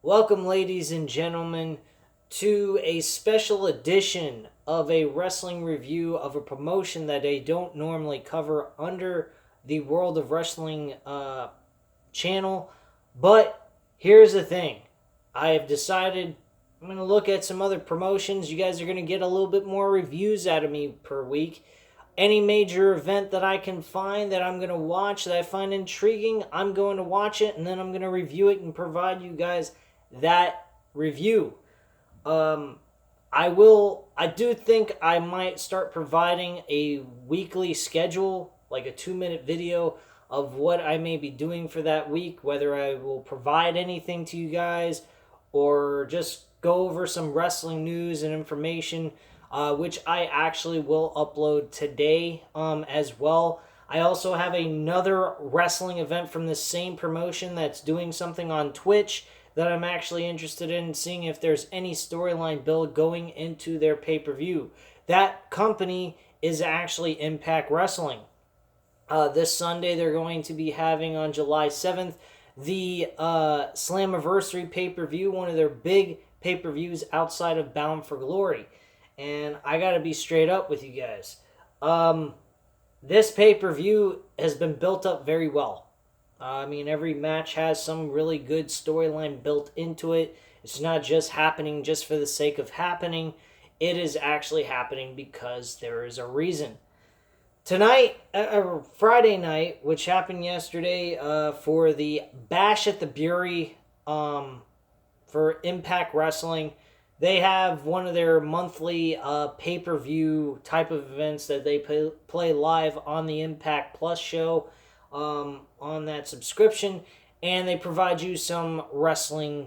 Welcome, ladies and gentlemen, to a special edition of a wrestling review of a promotion that I don't normally cover under the World of Wrestling channel. But here's the thing, I have decided I'm going to look at some other promotions. You guys are going to get a little bit more reviews out of me per week. Any major event that I can find that I'm going to watch that I find intriguing, I'm going to watch it and then I'm going to review it and provide you guys that review. I do think I might start providing a weekly schedule, like a 2-minute video of what I may be doing for that week, whether I will provide anything to you guys or just go over some wrestling news and information, which I actually will upload today as well. I also have another wrestling event from the same promotion that's doing something on Twitch that I'm actually interested in seeing if there's any storyline build going into their pay-per-view. That company is actually Impact Wrestling. This Sunday, they're going to be having on July 7th the Slammiversary pay-per-view, one of their big pay-per-views outside of Bound for Glory. And I got to be straight up with you guys. This pay-per-view has been built up very well. Every match has some really good storyline built into it. It's not just happening just for the sake of happening. It is actually happening because there is a reason. Tonight, Friday night, which happened yesterday for the Bash at the Brewery for Impact Wrestling, they have one of their monthly pay-per-view type of events that they play live on the Impact Plus show on that subscription, and they provide you some wrestling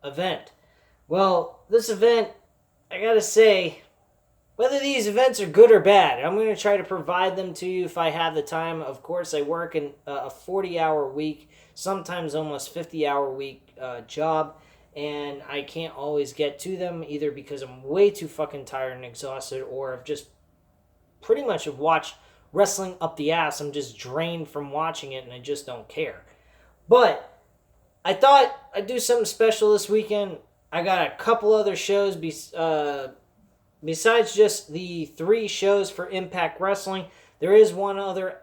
event. Well, this event, I gotta say, whether these events are good or bad, I'm going to try to provide them to you if I have the time. Of course, I work in a 40-hour week, sometimes almost 50-hour week job, and I can't always get to them either because I'm way too fucking tired and exhausted, or I've just pretty much have watched wrestling up the ass. I'm just drained from watching it and I just don't care. But I thought I'd do something special this weekend. I got a couple other shows besides just the 3 shows for Impact Wrestling. There is one other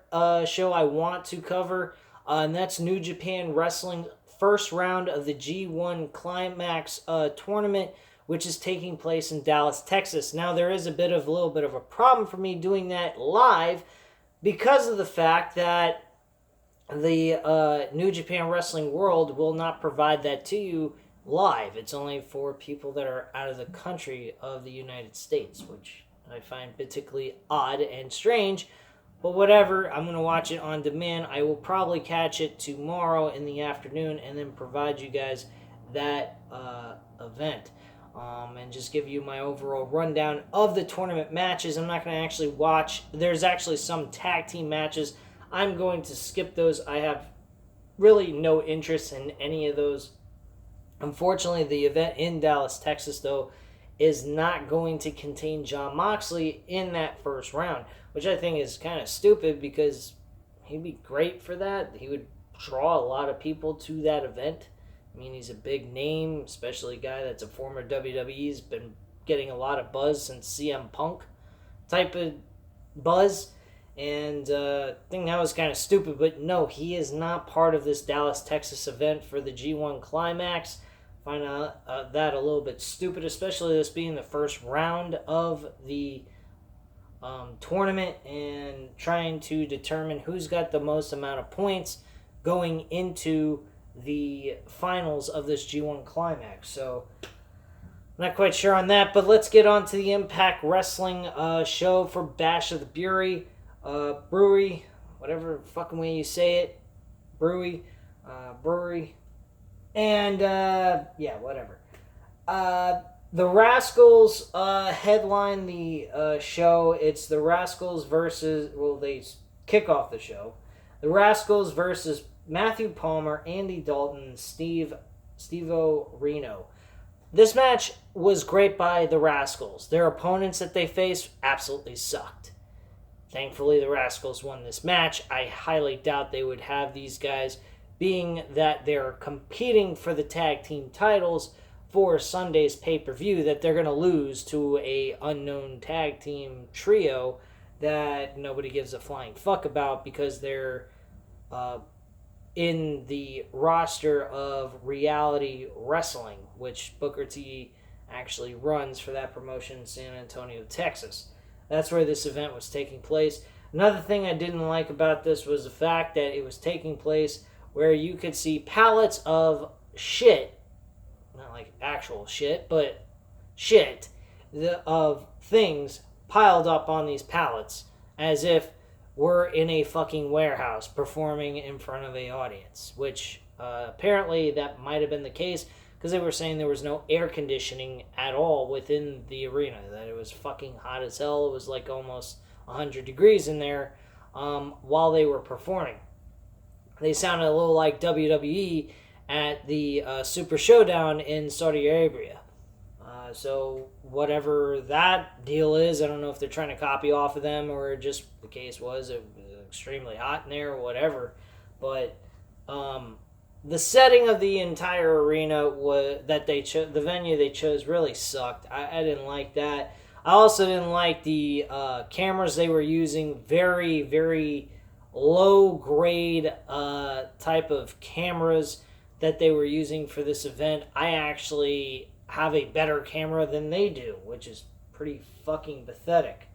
show I want to cover, and that's New Japan Wrestling first round of the G1 Climax tournament, which is taking place in Dallas, Texas. Now, there is a little bit of a problem for me doing that live because of the fact that the New Japan Wrestling World will not provide that to you live. It's only for people that are out of the country of the United States, which I find particularly odd and strange. But whatever, I'm going to watch it on demand. I will probably catch it tomorrow in the afternoon and then provide you guys that event. And just give you my overall rundown of the tournament matches. I'm not going to actually watch. There's actually some tag team matches. I'm going to skip those. I have really no interest in any of those. Unfortunately, the event in Dallas, Texas, though, is not going to contain Jon Moxley in that first round, which I think is kind of stupid because he'd be great for that. He would draw a lot of people to that event. He's a big name, especially a guy that's a former WWE. He's been getting a lot of buzz since CM Punk type of buzz. And I think that was kind of stupid, but no, he is not part of this Dallas, Texas event for the G1 Climax. Find out that a little bit stupid, especially this being the first round of the tournament and trying to determine who's got the most amount of points going into the finals of this G1 Climax. So, I'm not quite sure on that, but let's get on to the Impact Wrestling show for Bash of the Brewery, whatever fucking way you say it, Brewery, and whatever. The Rascals headline the show. It's the Rascals versus, they kick off the show. The Rascals versus Matthew Palmer, Andy Dalton, and Steve-O Reno. This match was great by the Rascals. Their opponents that they faced absolutely sucked. Thankfully, the Rascals won this match. I highly doubt they would have these guys being that they're competing for the tag team titles for Sunday's pay-per-view, that they're going to lose to a unknown tag team trio that nobody gives a flying fuck about because they're in the roster of Reality Wrestling, which Booker T actually runs for that promotion in San Antonio, Texas. That's where this event was taking place. Another thing I didn't like about this was the fact that it was taking place where you could see pallets of shit, not like actual shit, but shit, of things piled up on these pallets as if we're in a fucking warehouse performing in front of an audience, which apparently that might have been the case because they were saying there was no air conditioning at all within the arena, that it was fucking hot as hell. It was like almost 100 degrees in there while they were performing. They sounded a little like WWE at the Super Showdown in Saudi Arabia. So whatever that deal is, I don't know if they're trying to copy off of them or just the case was it was extremely hot in there or whatever. But the setting of the entire arena was that they chose. The venue they chose really sucked. I didn't like that. I also didn't like the cameras they were using. Very, very low grade type of cameras that they were using for this event. I actually have a better camera than they do, which is pretty fucking pathetic.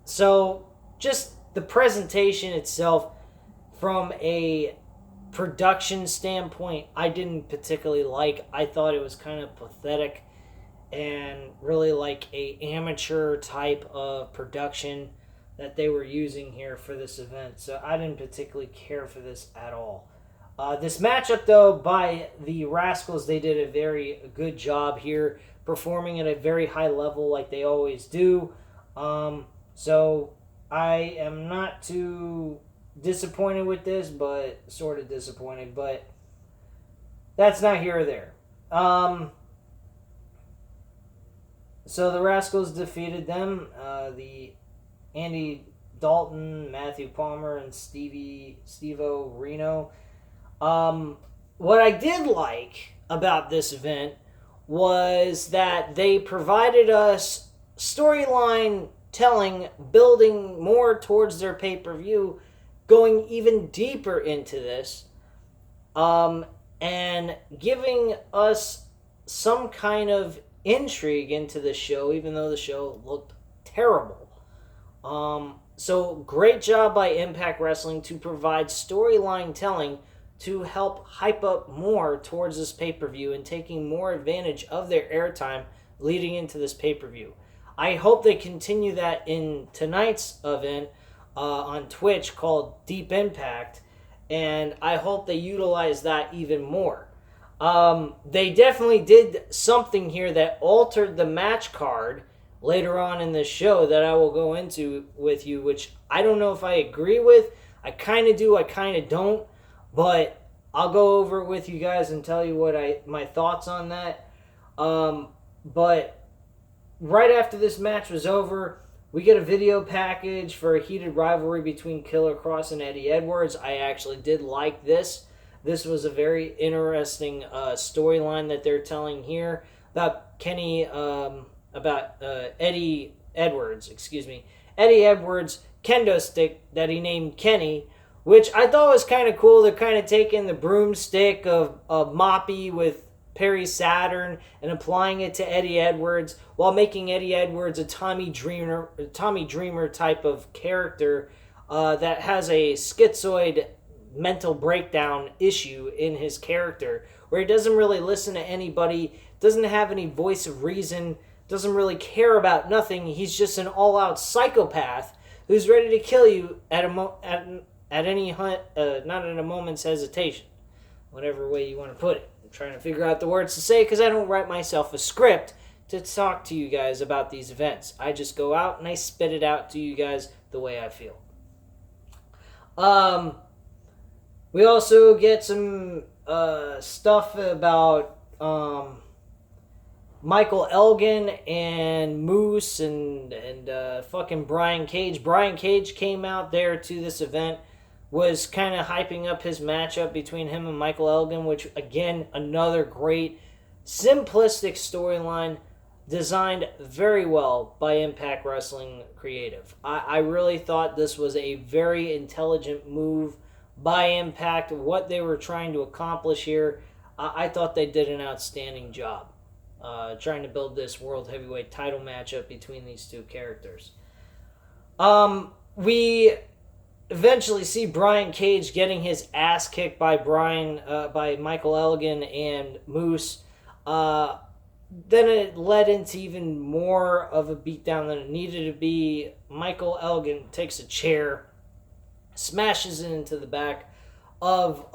So just the presentation itself from a production standpoint, I didn't particularly like. I thought it was kind of pathetic and really like a amateur type of production that they were using here for this event. So I didn't particularly care for this at all. This matchup, though, by the Rascals, they did a very good job here, performing at a very high level like they always do. So I am not too disappointed with this, but sort of disappointed. But that's not here or there. So the Rascals defeated them. The Andy Dalton, Matthew Palmer, and Steve-O Reno. What I did like about this event was that they provided us storyline telling, building more towards their pay-per-view, going even deeper into this, and giving us some kind of intrigue into the show, even though the show looked terrible. So great job by Impact Wrestling to provide storyline telling to help hype up more towards this pay-per-view and taking more advantage of their airtime leading into this pay-per-view. I hope they continue that in tonight's event on Twitch called Deep Impact, and I hope they utilize that even more. They definitely did something here that altered the match card later on in this show that I will go into with you, which I don't know if I agree with. I kind of do, I kind of don't. But I'll go over it with you guys and tell you what my thoughts on that. But right after this match was over, we get a video package for a heated rivalry between Killer Kross and Eddie Edwards. I actually did like this. This was a very interesting storyline that they're telling here about Eddie Edwards, Eddie Edwards' kendo stick that he named Kenny, which I thought was kind of cool. They're kind of taking the broomstick of Moppy with Perry Saturn and applying it to Eddie Edwards while making Eddie Edwards a Tommy Dreamer type of character that has a schizoid mental breakdown issue in his character where he doesn't really listen to anybody, doesn't have any voice of reason, doesn't really care about nothing. He's just an all-out psychopath who's ready to kill you at any not at a moment's hesitation. Whatever way you want to put it. I'm trying to figure out the words to say because I don't write myself a script to talk to you guys about these events. I just go out and I spit it out to you guys the way I feel. We also get some stuff about Michael Elgin and Moose and fucking Brian Cage. Brian Cage came out there to this event was kind of hyping up his matchup between him and Michael Elgin, which, again, another great, simplistic storyline designed very well by Impact Wrestling Creative. I really thought this was a very intelligent move by Impact, what they were trying to accomplish here. I thought they did an outstanding job trying to build this World Heavyweight title matchup between these two characters. We eventually see Brian Cage getting his ass kicked by by Michael Elgin and Moose. Then it led into even more of a beatdown than it needed to be. Michael Elgin takes a chair, smashes it into the back of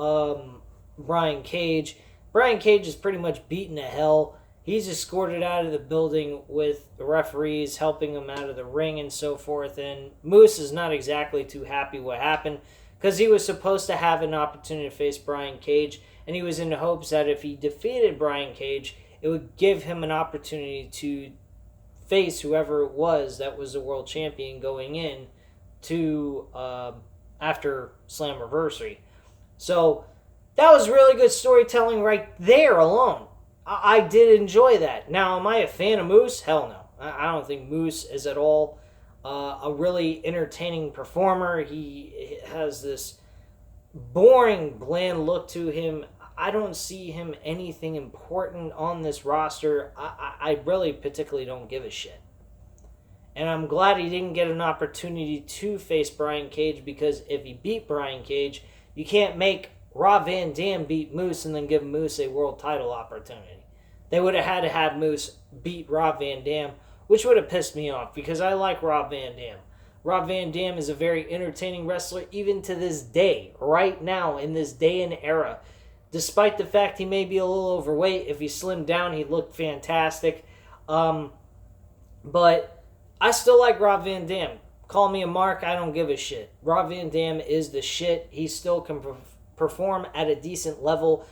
Brian Cage. Brian Cage is pretty much beaten to hell. He's escorted out of the building with the referees helping him out of the ring and so forth. And Moose is not exactly too happy what happened because he was supposed to have an opportunity to face Brian Cage. And he was in hopes that if he defeated Brian Cage, it would give him an opportunity to face whoever it was that was the world champion going in to after Slammiversary. So that was really good storytelling right there alone. I did enjoy that. Now, am I a fan of Moose? Hell no. I don't think Moose is at all a really entertaining performer. He has this boring, bland look to him. I don't see him anything important on this roster. I really particularly don't give a shit. And I'm glad he didn't get an opportunity to face Brian Cage, because if he beat Brian Cage, you can't make Rob Van Dam beat Moose and then give Moose a world title opportunity. They would have had to have Moose beat Rob Van Dam, which would have pissed me off because I like Rob Van Dam. Rob Van Dam is a very entertaining wrestler even to this day, right now in this day and era. Despite the fact he may be a little overweight, if he slimmed down, he'd look fantastic. But I still like Rob Van Dam. Call me a mark, I don't give a shit. Rob Van Dam is the shit. He still can perform at a decent level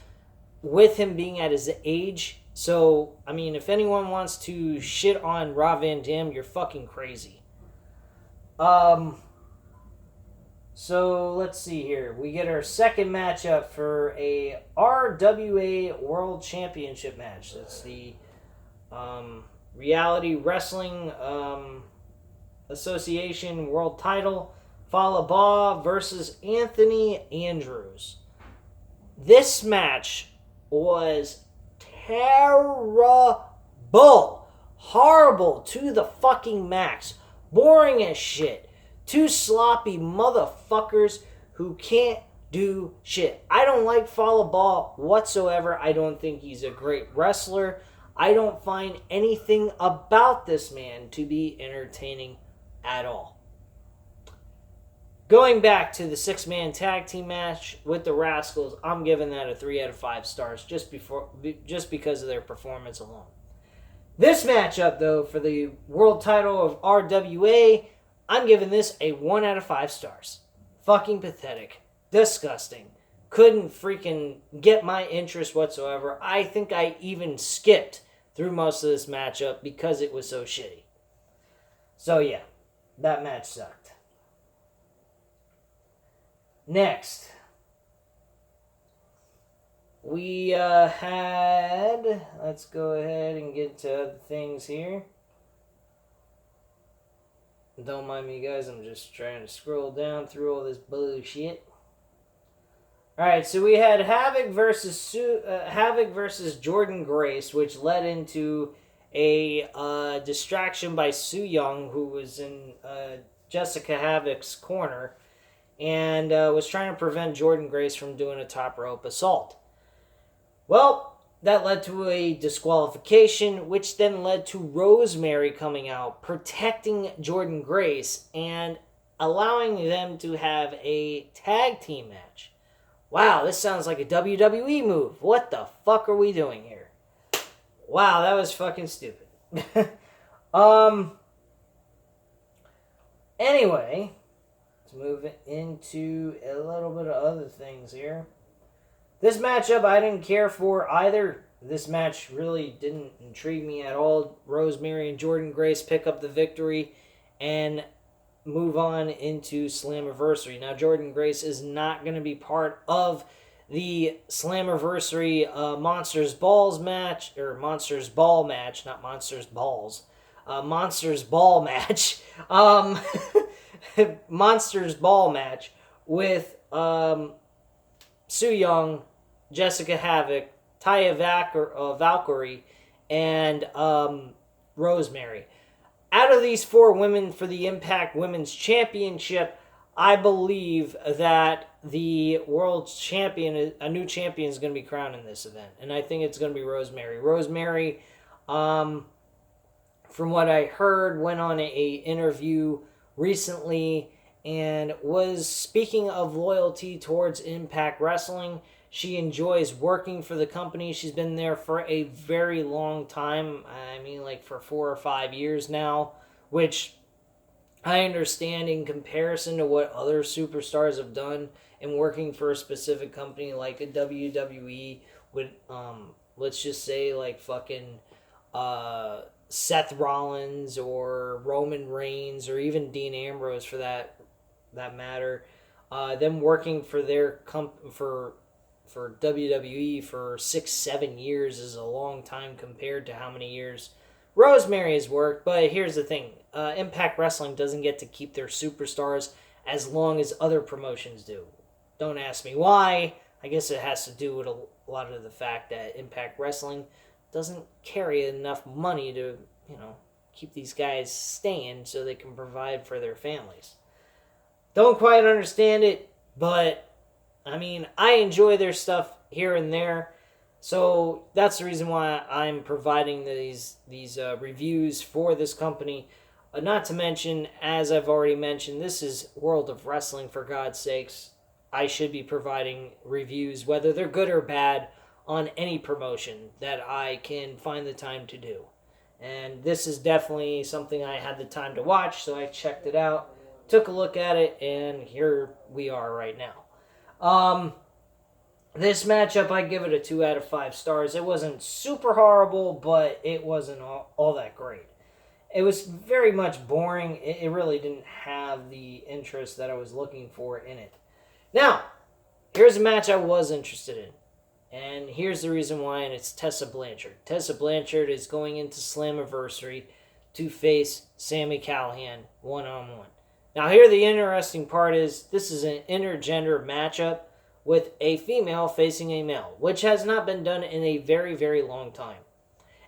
with him being at his age. So, I mean, if anyone wants to shit on Rob Van Dam, you're fucking crazy. So, let's see here. We get our second matchup for a RWA World Championship match. That's the Reality Wrestling Association World Title. Falaba versus Anthony Andrews. This match was terrible. Horrible to the fucking max. Boring as shit. Two sloppy motherfuckers who can't do shit. I don't like Falaba whatsoever. I don't think he's a great wrestler. I don't find anything about this man to be entertaining at all. Going back to the 6-man tag team match with the Rascals, I'm giving that a 3 out of 5 stars just because of their performance alone. This matchup, though, for the world title of RWA, I'm giving this a 1 out of 5 stars. Fucking pathetic. Disgusting. Couldn't freaking get my interest whatsoever. I think I even skipped through most of this matchup because it was so shitty. So yeah, that match sucked. Next, we had, let's go ahead and get to other things here. Don't mind me, guys, I'm just trying to scroll down through all this bullshit. Alright, so we had Havoc versus Jordan Grace, which led into a distraction by Su Yung, who was in Jessica Havoc's corner, and was trying to prevent Jordan Grace from doing a top rope assault. Well, that led to a disqualification, which then led to Rosemary coming out, protecting Jordan Grace, and allowing them to have a tag team match. Wow, this sounds like a WWE move. What the fuck are we doing here? Wow, that was fucking stupid. Anyway, let's move into a little bit of other things here. This matchup I didn't care for either. This match really didn't intrigue me at all. Rosemary and Jordan Grace pick up the victory, and move on into Slammiversary. Now, Jordan Grace is not going to be part of the Slammiversary Monsters Balls match, or Monsters Ball match, not Monsters Balls. Monsters Ball match. Monsters Ball match with Su Yung, Jessica Havoc, Taya Valkyrie, and Rosemary. Out of these 4 women for the Impact Women's Championship, I believe that the world champion, a new champion, is going to be crowned in this event. And I think it's going to be Rosemary. Rosemary, from what I heard, went on a interview recently and was speaking of loyalty towards Impact Wrestling. She enjoys working for the company. She's been there for a very long time. I mean, like for 4 or 5 years now, which I understand in comparison to what other superstars have done in working for a specific company like a WWE with, let's just say like fucking Seth Rollins or Roman Reigns or even Dean Ambrose for that matter. Them working for their for WWE for 6-7 years is a long time compared to how many years Rosemary has worked. But here's the thing. Impact Wrestling doesn't get to keep their superstars as long as other promotions do. Don't ask me why. I guess it has to do with a lot of the fact that Impact Wrestling doesn't carry enough money to, keep these guys staying so they can provide for their families. Don't quite understand it, but I mean, I enjoy their stuff here and there, so that's the reason why I'm providing these reviews for this company. Not to mention, as I've already mentioned, this is World of Wrestling, for God's sakes. I should be providing reviews, whether they're good or bad, on any promotion that I can find the time to do. And this is definitely something I had the time to watch, so I checked it out, took a look at it, and here we are right now. This matchup, I give it a 2 out of 5 stars. It wasn't super horrible, but it wasn't all that great. It was very much boring. It really didn't have the interest that I was looking for in it. Now, here's a match I was interested in. And here's the reason why, and it's Tessa Blanchard. Tessa Blanchard is going into Slammiversary to face Sami Callihan one-on-one. Now, here the interesting part is this is an intergender matchup with a female facing a male, which has not been done in a very, very long time.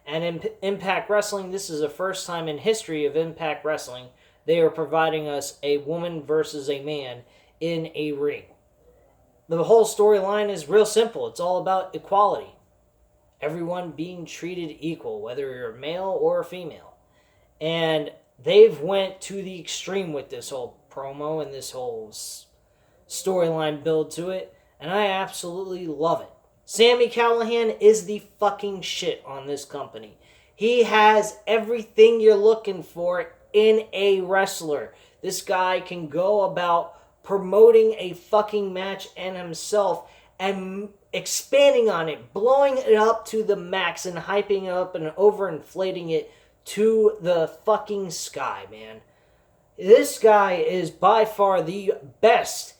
And in Impact Wrestling, this is the first time in history of Impact Wrestling they are providing us a woman versus a man in a ring. The whole storyline is real simple. It's all about equality. Everyone being treated equal, whether you're a male or a female. And they've went to the extreme with this whole promo and this whole storyline build to it, and I absolutely love it. Sami Callihan is the fucking shit on this company. He has everything you're looking for in a wrestler. This guy can go about promoting a fucking match and himself and expanding on it, blowing it up to the max and hyping it up and overinflating it to the fucking sky, man. This guy is by far the best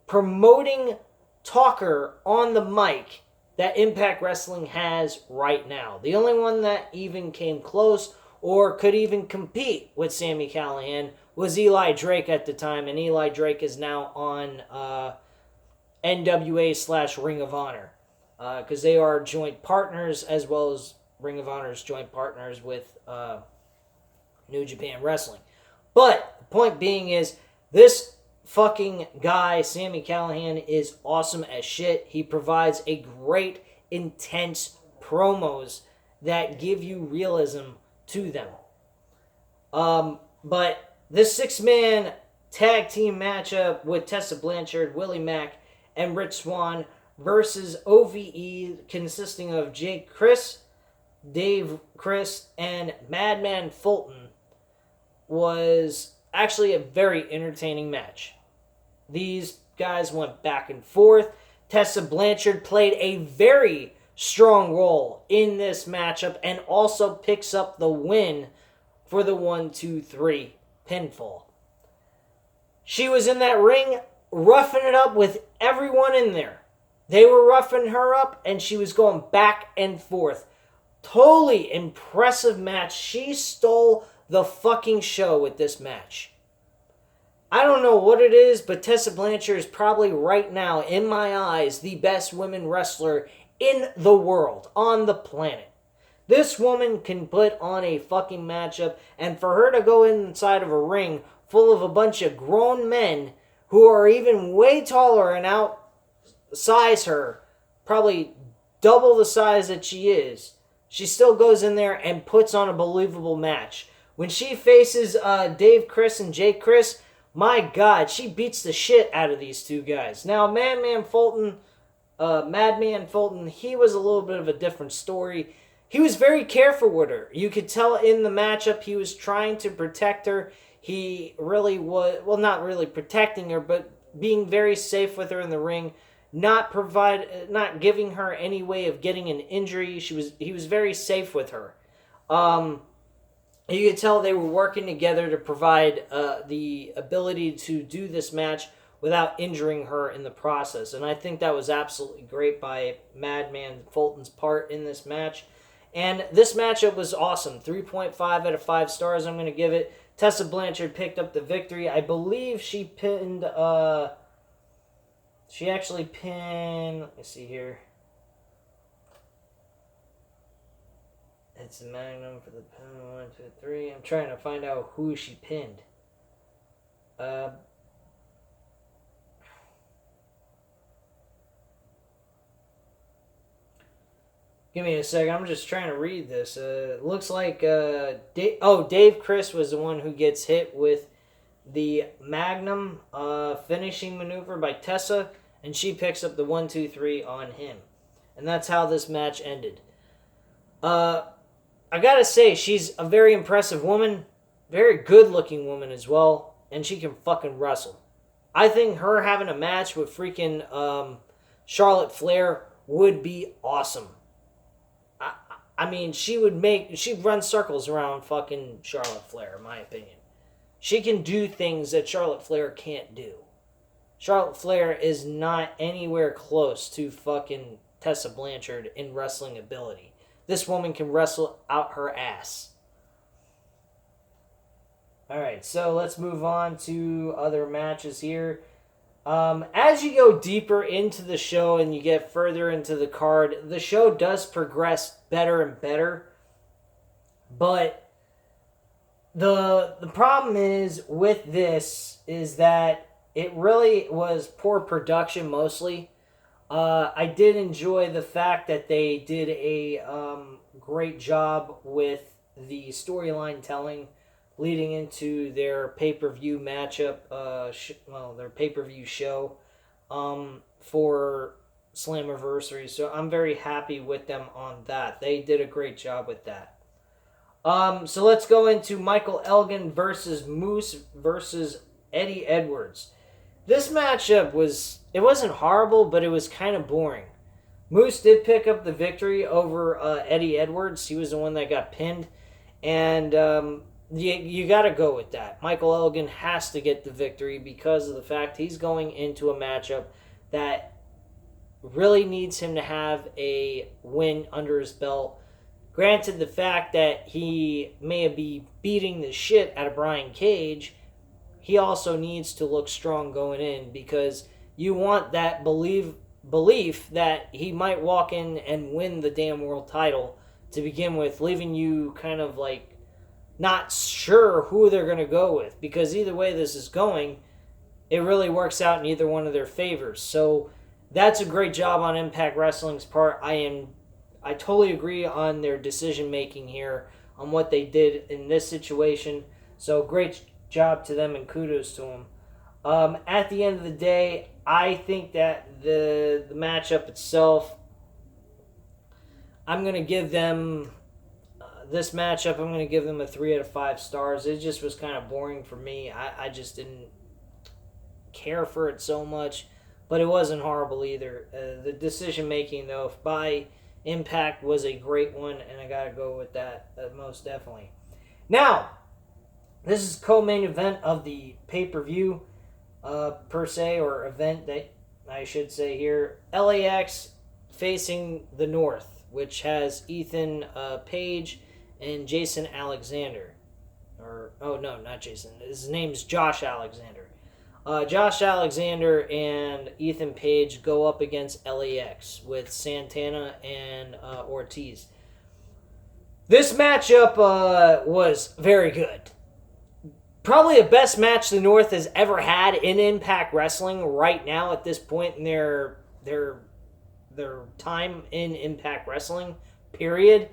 promoting talker on the mic that Impact Wrestling has right now. The only one that even came close or could even compete with Sami Callihan was Eli Drake at the time, and Eli Drake is now on NWA/Ring of Honor because they are joint partners, as well as Ring of Honor's joint partners with New Japan Wrestling. But the point being is, this fucking guy, Sami Callihan, is awesome as shit. He provides a great, intense promos that give you realism to them. But this 6-man tag team matchup with Tessa Blanchard, Willie Mack, and Rich Swann versus OVE, consisting of Jake Chris, Dave Chris, and Madman Fulton, was actually a very entertaining match. These guys went back and forth. Tessa Blanchard played a very strong role in this matchup and also picks up the win for the 1-2-3 pinfall. She was in that ring roughing it up with everyone in there. They were roughing her up, and she was going back and forth. Totally impressive match. She stole the fucking show with this match. I don't know what it is, but Tessa Blanchard is probably right now, in my eyes, the best women wrestler in the world, on the planet. This woman can put on a fucking matchup, and for her to go inside of a ring full of a bunch of grown men who are even way taller and outsize her, probably double the size that she is, she still goes in there and puts on a believable match. When she faces Dave Chris and Jake Chris, my God, she beats the shit out of these two guys. Now, Madman Fulton, he was a little bit of a different story. He was very careful with her. You could tell in the matchup he was trying to protect her. He really was, well, not really protecting her, but being very safe with her in the ring, not giving her any way of getting an injury. He was very safe with her. You could tell they were working together to provide the ability to do this match without injuring her in the process. And I think that was absolutely great by Madman Fulton's part in this match. And this matchup was awesome. 3.5 out of 5 stars I'm going to give it. Tessa Blanchard picked up the victory. I believe she pinned... she actually pinned... Let me see here. It's a Magnum for the pin. 1, 2, 3. I'm trying to find out who she pinned. Give me a second. I'm just trying to read this. It looks like Dave Chris was the one who gets hit with the Magnum finishing maneuver by Tessa, and she picks up the 1, 2, 3 on him. And that's how this match ended. I gotta say, she's a very impressive woman. Very good-looking woman as well. And she can fucking wrestle. I think her having a match with freaking Charlotte Flair would be awesome. I mean, she'd run circles around fucking Charlotte Flair, in my opinion. She can do things that Charlotte Flair can't do. Charlotte Flair is not anywhere close to fucking Tessa Blanchard in wrestling ability. This woman can wrestle out her ass. Alright, so let's move on to other matches here. As you go deeper into the show and you get further into the card, the show does progress better and better. But the problem is with this is that it really was poor production mostly. I did enjoy the fact that they did a great job with the storyline telling leading into their pay-per-view matchup, their pay-per-view show for Slammiversary. So I'm very happy with them on that. They did a great job with that. So let's go into Michael Elgin versus Moose versus Eddie Edwards. This matchup wasn't horrible, but it was kind of boring. Moose did pick up the victory over Eddie Edwards. He was the one that got pinned. And you got to go with that. Michael Elgin has to get the victory because of the fact he's going into a matchup that really needs him to have a win under his belt. Granted, the fact that he may be beating the shit out of Brian Cage, he also needs to look strong going in because you want that belief that he might walk in and win the damn world title to begin with, leaving you kind of like not sure who they're going to go with, because either way this is going, it really works out in either one of their favors. So that's a great job on Impact Wrestling's part. I totally agree on their decision making here on what they did in this situation. So great job to them and kudos to them. At the end of the day, I think that the matchup itself, I'm going to give them this matchup, I'm going to give them a 3 out of 5 stars. It just was kind of boring for me. I just didn't care for it so much, but it wasn't horrible either. The decision making, though, by Impact was a great one, and I got to go with that most definitely. Now, this is co-main event of the pay-per-view. per se, or event that I should say here. LAX facing the North, which has Ethan Page and Jason Alexander. Oh no, not Jason. His name's Josh Alexander. Josh Alexander and Ethan Page go up against LAX with Santana and Ortiz. This matchup was very good. Probably the best match the North has ever had in Impact Wrestling right now at this point in their time in Impact Wrestling, period.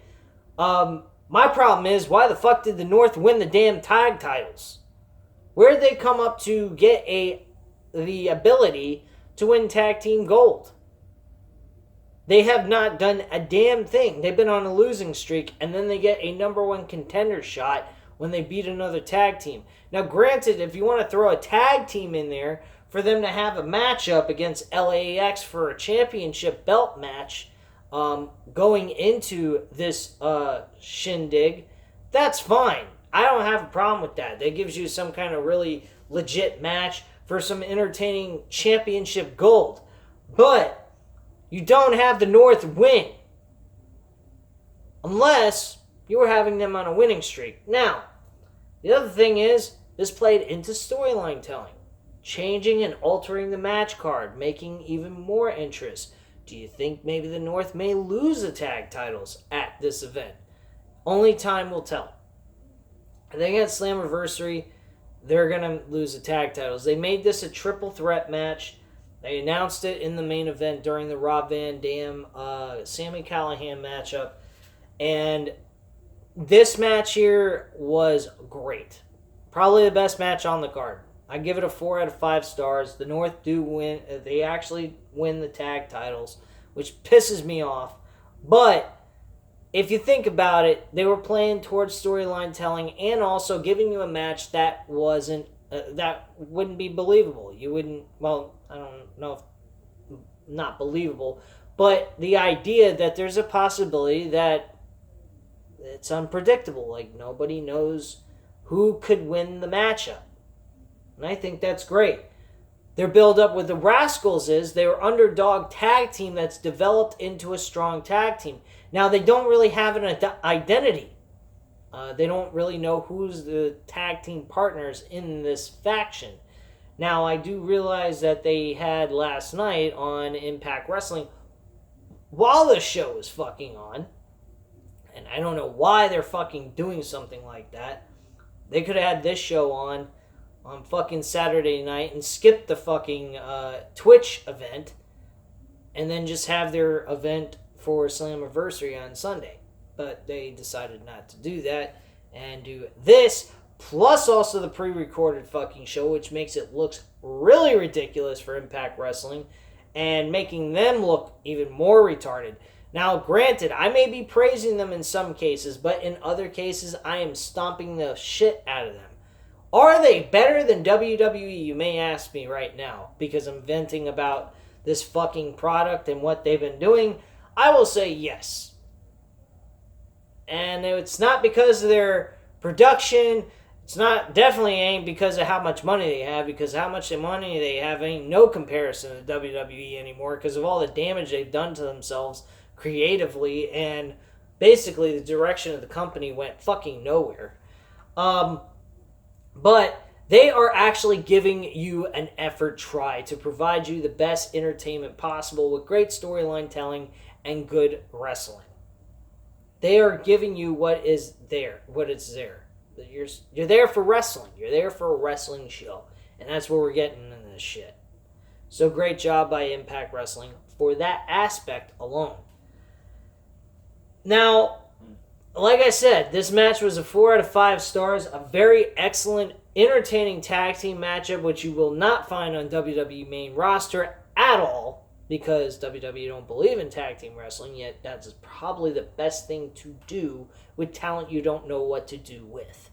My problem is, why the fuck did the North win the damn tag titles? Where did they come up to get the ability to win tag team gold? They have not done a damn thing. They've been on a losing streak, and then they get a number one contender shot when they beat another tag team. Now, granted, if you want to throw a tag team in there for them to have a matchup against LAX for a championship belt match going into this shindig, that's fine. I don't have a problem with that. That gives you some kind of really legit match for some entertaining championship gold. But you don't have the North win unless you were having them on a winning streak. Now, the other thing is, this played into storyline telling, changing and altering the match card, making even more interest. Do you think maybe the North may lose the tag titles at this event? Only time will tell. I think at Slammiversary, they're going to lose the tag titles. They made this a triple threat match. They announced it in the main event during the Rob Van Dam, Sami Callihan matchup. And this match here was great. Probably the best match on the card. I give it a 4 out of 5 stars. The North do win. They actually win the tag titles, which pisses me off. But if you think about it, they were playing towards storyline telling and also giving you a match that wasn't that wouldn't be believable. You wouldn't. Well, I don't know if not believable, but the idea that there's a possibility that it's unpredictable. Like, nobody knows who could win the matchup. And I think that's great. Their build-up with the Rascals is they're underdog tag team that's developed into a strong tag team. Now, they don't really have an identity. They don't really know who's the tag team partners in this faction. Now, I do realize that they had last night on Impact Wrestling, while the show was fucking on, and I don't know why they're fucking doing something like that. They could have had this show on fucking Saturday night and skip the fucking Twitch event and then just have their event for Slammiversary on Sunday. But they decided not to do that and do this, plus also the pre-recorded fucking show, which makes it look really ridiculous for Impact Wrestling and making them look even more retarded. Now, granted, I may be praising them in some cases, but in other cases, I am stomping the shit out of them. Are they better than WWE? You may ask me right now, because I'm venting about this fucking product and what they've been doing. I will say yes. And it's not because of their production. It's not, definitely ain't because of how much money they have, because how much money they have ain't no comparison to WWE anymore because of all the damage they've done to themselves creatively, and basically the direction of the company went fucking nowhere. But they are actually giving you an effort try to provide you the best entertainment possible with great storyline telling and good wrestling. They are giving you what is there, what is there. You're there for wrestling. You're there for a wrestling show. And that's what we're getting in this shit. So great job by Impact Wrestling for that aspect alone. Now, like I said, this match was a 4 out of 5 stars. A very excellent, entertaining tag team matchup, which you will not find on WWE main roster at all, because WWE don't believe in tag team wrestling, yet that's probably the best thing to do with talent you don't know what to do with.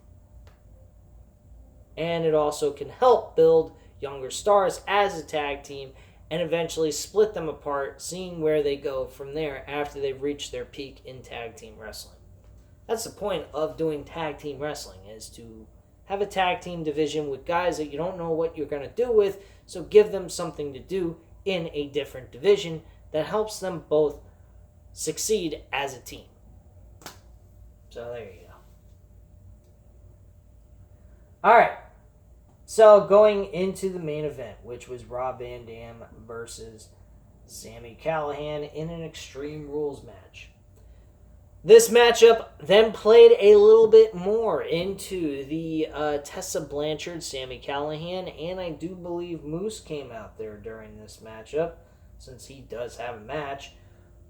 And it also can help build younger stars as a tag team and eventually split them apart, seeing where they go from there after they've reached their peak in tag team wrestling. That's the point of doing tag team wrestling, is to have a tag team division with guys that you don't know what you're going to do with, so give them something to do in a different division that helps them both succeed as a team. So there you go. Alright, so going into the main event, which was Rob Van Dam versus Sami Callihan in an Extreme Rules match. This matchup then played a little bit more into the Tessa Blanchard, Sami Callihan, and I do believe Moose came out there during this matchup, since he does have a match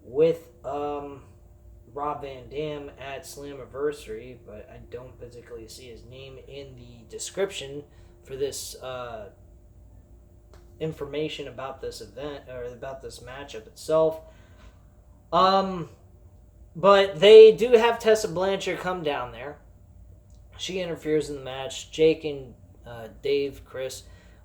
with Rob Van Dam at Slammiversary, but I don't physically see his name in the description for this information about this event, or about this matchup itself. But they do have Tessa Blanchard come down there. She interferes in the match. Jake and Dave, Chris,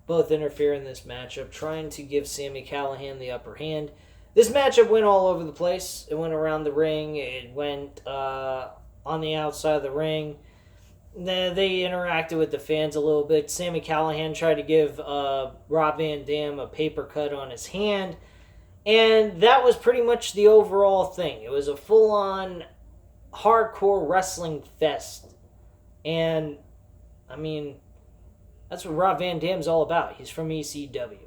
both interfere in this matchup, trying to give Sami Callihan the upper hand. This matchup went all over the place. It went around the ring. It went on the outside of the ring. They interacted with the fans a little bit. Sami Callihan tried to give Rob Van Dam a paper cut on his hand. And that was pretty much the overall thing. It was a full-on hardcore wrestling fest. And, I mean, that's what Rob Van Dam's all about. He's from ECW.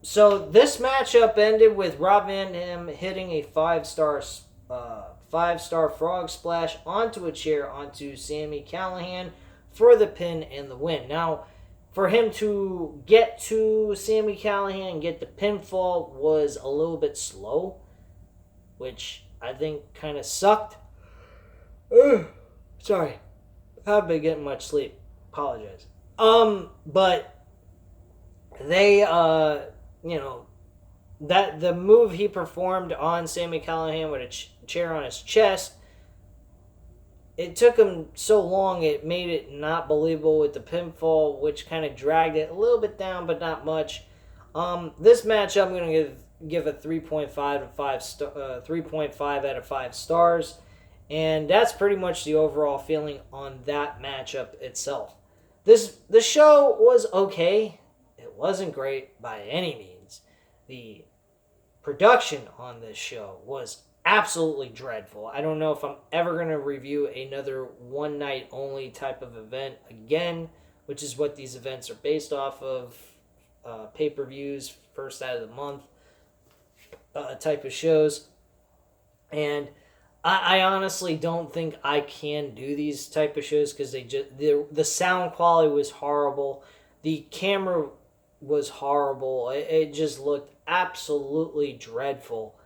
So this matchup ended with Rob Van Dam hitting a five-star frog splash onto a chair onto Sami Callihan for the pin and the win. Now, for him to get to Sami Callihan and get the pinfall was a little bit slow, which I think kind of sucked. Sorry. Haven't been getting much sleep. Apologize. But they, that the move he performed on Sami Callihan with a chair on his chest, it took him so long, it made it not believable with the pinfall, which kind of dragged it a little bit down, but not much. This match, I'm going to give a 3.5 out of 5 stars, and that's pretty much the overall feeling on that matchup itself. The show was okay. It wasn't great by any means. The production on this show was absolutely dreadful. I don't know if I'm ever going to review another one night only type of event again, which is what these events are based off of, pay-per-views, first out of the month type of shows. And I honestly don't think I can do these type of shows because the sound quality was horrible. The camera was horrible. It just looked absolutely dreadful.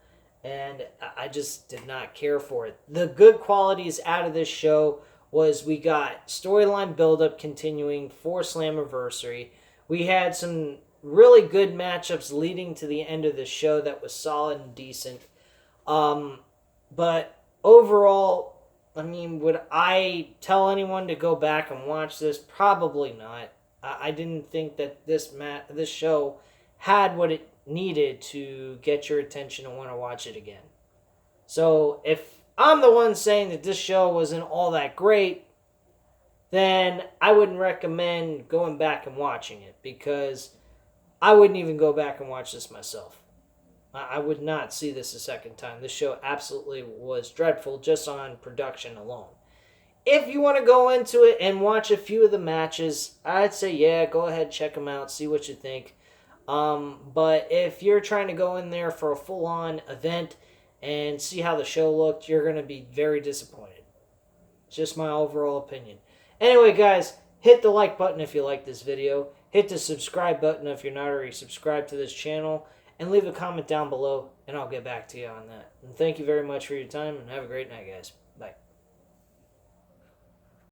And I just did not care for it. The good qualities out of this show was we got storyline buildup continuing for Slammiversary. We had some really good matchups leading to the end of the show that was solid and decent. But overall, I mean, would I tell anyone to go back and watch this? Probably not. I didn't think that this show had what it needed to get your attention and want to watch it again. So if I'm the one saying that this show wasn't all that great, then I wouldn't recommend going back and watching it, because I wouldn't even go back and watch this myself. I would not see this a second time. This show absolutely was dreadful just on production alone. If you want to go into it and watch a few of the matches, I'd say, yeah, go ahead, check them out, see what you think. But if you're trying to go in there for a full-on event and see how the show looked, you're going to be very disappointed. It's just my overall opinion. Anyway, guys, hit the like button if you like this video. Hit the subscribe button if you're not already subscribed to this channel. And leave a comment down below, and I'll get back to you on that. And thank you very much for your time, and have a great night, guys. Bye.